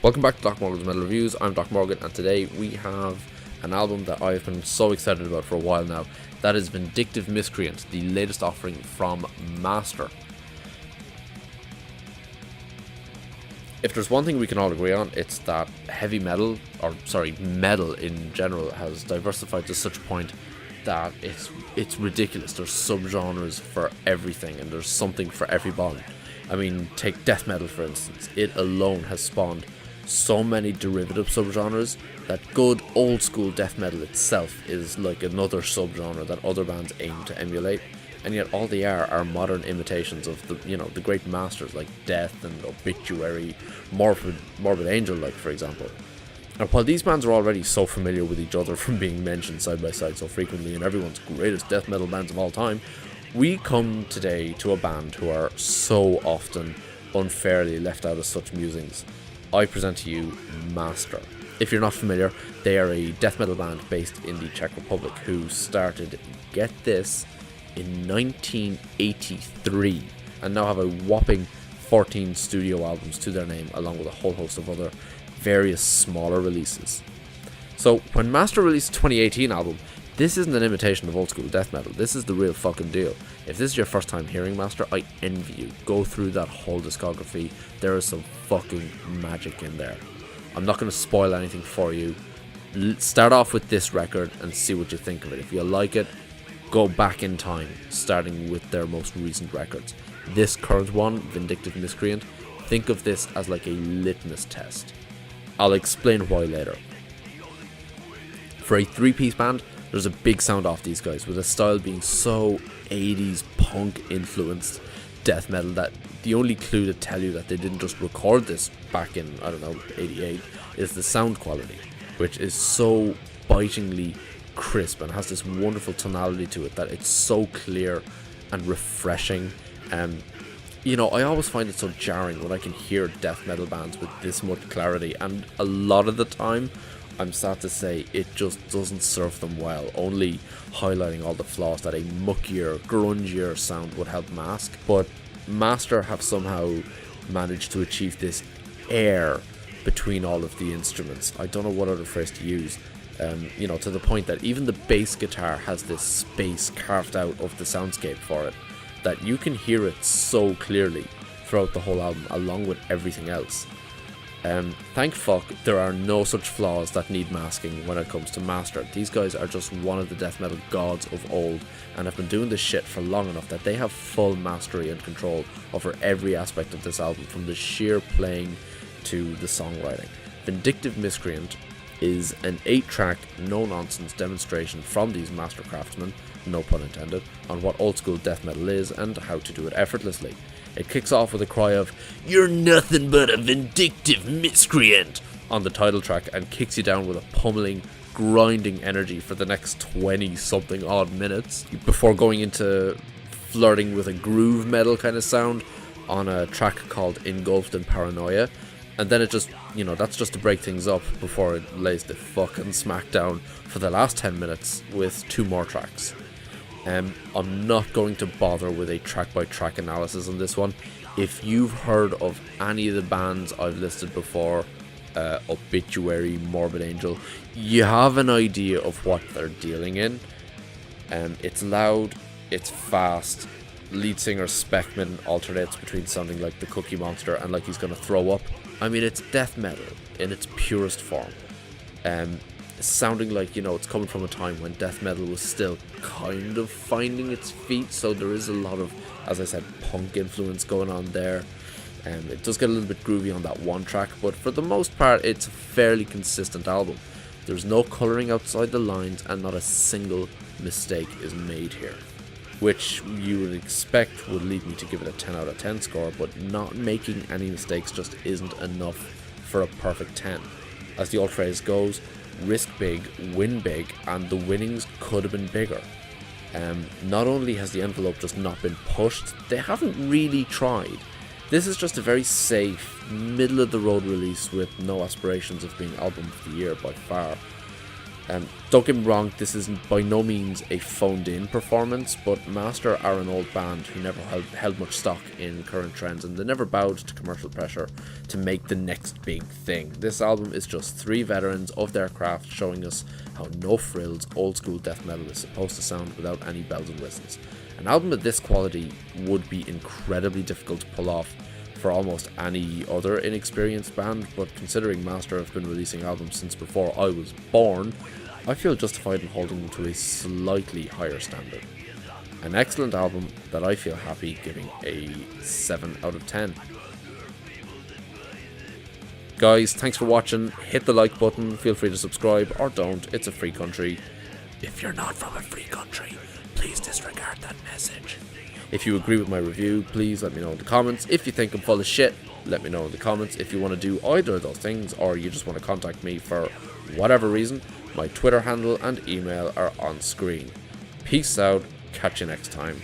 Welcome back to Doc Morgan's Metal Reviews. I'm Doc Morgan, and today we have an album that I've been so excited about for a while now. That is Vindictive Miscreant, the latest offering from Master. If there's one thing we can all agree on, it's that heavy metal, metal in general, has diversified to such a point that it's ridiculous. There's subgenres for everything, and there's something for everybody. I mean, take death metal for instance. It alone has spawned so many derivative subgenres that good old school death metal itself is like another subgenre that other bands aim to emulate, and yet all they are modern imitations of the great masters like Death and Obscurity, Morbid Angel, like for example. And while these bands are already so familiar with each other from being mentioned side by side so frequently in everyone's greatest death metal bands of all time, we come today to a band who are so often unfairly left out of such musings. I present to you Master. If you're not familiar, they are a death metal band based in the Czech Republic who started, get this, in 1983 and now have a whopping 14 studio albums to their name, along with a whole host of other various smaller releases. So when Master released the 2018 album, this isn't an imitation of old school death metal. This is the real fucking deal. If this is your first time hearing Master, I envy you. Go through that whole discography. There is some fucking magic in there. I'm not going to spoil anything for you. Start off with this record and see what you think of it. If you like it, go back in time, starting with their most recent records. This current one, Vindictive Miscreant, think of this as like a litmus test. I'll explain why later. For a three-piece band, there's a big sound off these guys, with a style being so 80s punk influenced death metal that the only clue to tell you that they didn't just record this back in, 88, is the sound quality, which is so bitingly crisp and has this wonderful tonality to it that it's so clear and refreshing. I always find it so jarring when I can hear death metal bands with this much clarity, and a lot of the time I'm sad to say it just doesn't serve them well, only highlighting all the flaws that a muckier, grungier sound would help mask. But Master have somehow managed to achieve this air between all of the instruments. I don't know what other phrase to use. To the point that even the bass guitar has this space carved out of the soundscape for it, that you can hear it so clearly throughout the whole album, along with everything else. Thank fuck there are no such flaws that need masking when it comes to Master. These guys are just one of the death metal gods of old, and have been doing this shit for long enough that they have full mastery and control over every aspect of this album, from the sheer playing to the songwriting. Vindictive Miscreant is an 8-track, no-nonsense demonstration from these master craftsmen, no pun intended, on what old school death metal is and how to do it effortlessly. It kicks off with a cry of "You're nothing but a vindictive miscreant" on the title track, and kicks you down with a pummeling, grinding energy for the next 20-something odd minutes, before going into flirting with a groove metal kind of sound on a track called Engulfed in Paranoia. And then it just, that's just to break things up before it lays the fucking smackdown for the last 10 minutes with 2 more tracks. I'm not going to bother with a track-by-track analysis on this one. If you've heard of any of the bands I've listed before, Obscurity, Morbid Angel, you have an idea of what they're dealing in. It's loud, it's fast. Lead singer Speckman alternates between sounding like the Cookie Monster and like he's going to throw up. I mean, it's death metal in its purest form. Sounding like, it's coming from a time when death metal was still kind of finding its feet, so there is a lot of, as I said, punk influence going on there. It does get a little bit groovy on that one track, but for the most part it's a fairly consistent album. There's no colouring outside the lines, and not a single mistake is made here, which you would expect would lead me to give it a 10 out of 10 score, but not making any mistakes just isn't enough for a perfect 10. As the old phrase goes, risk big, win big, and the winnings could have been bigger. Not only has the envelope just not been pushed, they haven't really tried. This is just a very safe, middle of the road release with no aspirations of being album of the year by far. Don't get me wrong, this is by no means a phoned-in performance, but Master are an old band who never held much stock in current trends, and they never bowed to commercial pressure to make the next big thing. This album is just three veterans of their craft showing us how no frills old school death metal is supposed to sound without any bells and whistles. An album of this quality would be incredibly difficult to pull off for almost any other inexperienced band, but considering Master have been releasing albums since before I was born, I feel justified in holding them to a slightly higher standard. An excellent album that I feel happy giving a 7 out of 10. Guys, thanks for watching. Hit the like button, feel free to subscribe, or don't, it's a free country. If you're not from a free country, please disregard that message. If you agree with my review, please let me know in the comments. If you think I'm full of shit, let me know in the comments. If you want to do either of those things, or you just want to contact me for whatever reason, my Twitter handle and email are on screen. Peace out, catch you next time.